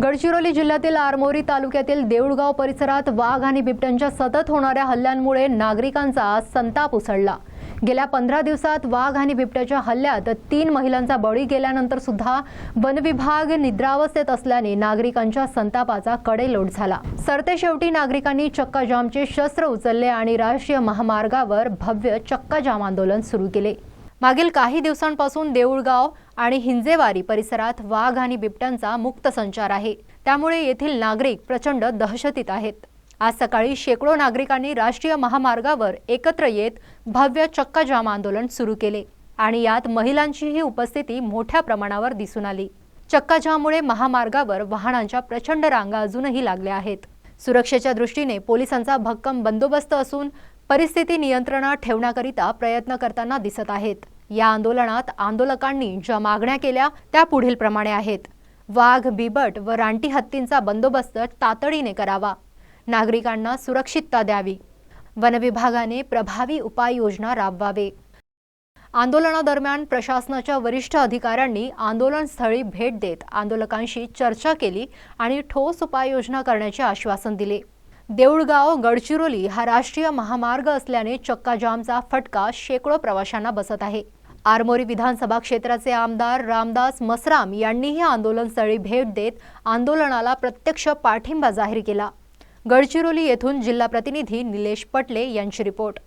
गडचिरोली जिल्ह्यातील आरमोरी तालुक्यातील देऊळगाव परिसरात वाघ आणि बिबट्यांच्या सतत होणाऱ्या हल्ल्यांमुळे नागरिकांचा संताप उसळला। गेल्या 15 दिवसात वाघ आणि बिबट्याच्या हल्ल्यात 3 महिलांचा बळी गेल्यानंतर सुद्धा वन विभाग निद्रावस्थेत असल्याने नागरिकांच्या संतापाचा कडेलोट झाला। सरतेशेवटी नागरिकांनी चक्का जामचे शस्त्र उचलले आणि राष्ट्रीय महामार्गावर भव्य चक्का जाम आंदोलन सुरू केले। मागील काही दिवसांपासून देऊळगाव आणि हिंजेवारी परिसरात वाघ आणि बिबट्यांचा मुक्त संचार आहे, त्यामुळे येथील नागरिक प्रचंड दहशतीत आहेत। आज सकाळी शेकडो नागरिकांनी राष्ट्रीय महामार्गावर एकत्र येत भव्य चक्का जाम आंदोलन सुरू केले आणि यात महिलांचीही उपस्थिती मोठ्या प्रमाणावर दिसून आली। चक्का जाममुळे महामार्गावर वाहनांच्या प्रचंड रांगा अजूनही लागल्या आहेत। सुरक्षेच्या दृष्टीने पोलिसांचा भक्कम बंदोबस्त असून परिस्थिती नियंत्रणात ठेवण्याकरिता प्रयत्न करताना दिसत आहेत। या आंदोलनात आंदोलकांनी ज्या मागण्या केल्या त्या पुढील प्रमाणे आहेत। वाघ, बिबट व रानटी हत्तींचा बंदोबस्त तातडीने करावा, नागरिकांना सुरक्षितता द्यावी, वन विभागाने प्रभावी उपाययोजना राबवावे। आंदोलनादरम्यान प्रशासनाच्या वरिष्ठ अधिकाऱ्यांनी आंदोलनस्थळी भेट देत आंदोलकांशी चर्चा केली आणि ठोस उपाययोजना करण्याचे आश्वासन दिले। देऊळगाव गडचिरोली हा राष्ट्रीय महामार्ग असल्याने चक्का जामचा फटका शेकडो प्रवाशांना बसत आहे। आरमोरी विधानसभा क्षेत्राचे आमदार रामदास मसराम यांनीही आंदोलनस्थळी भेट देत आंदोलनाला प्रत्यक्ष पाठिंबा जाहीर केला। गडचिरोली येथून जिल्हा प्रतिनिधी निलेश पटले यांची रिपोर्ट।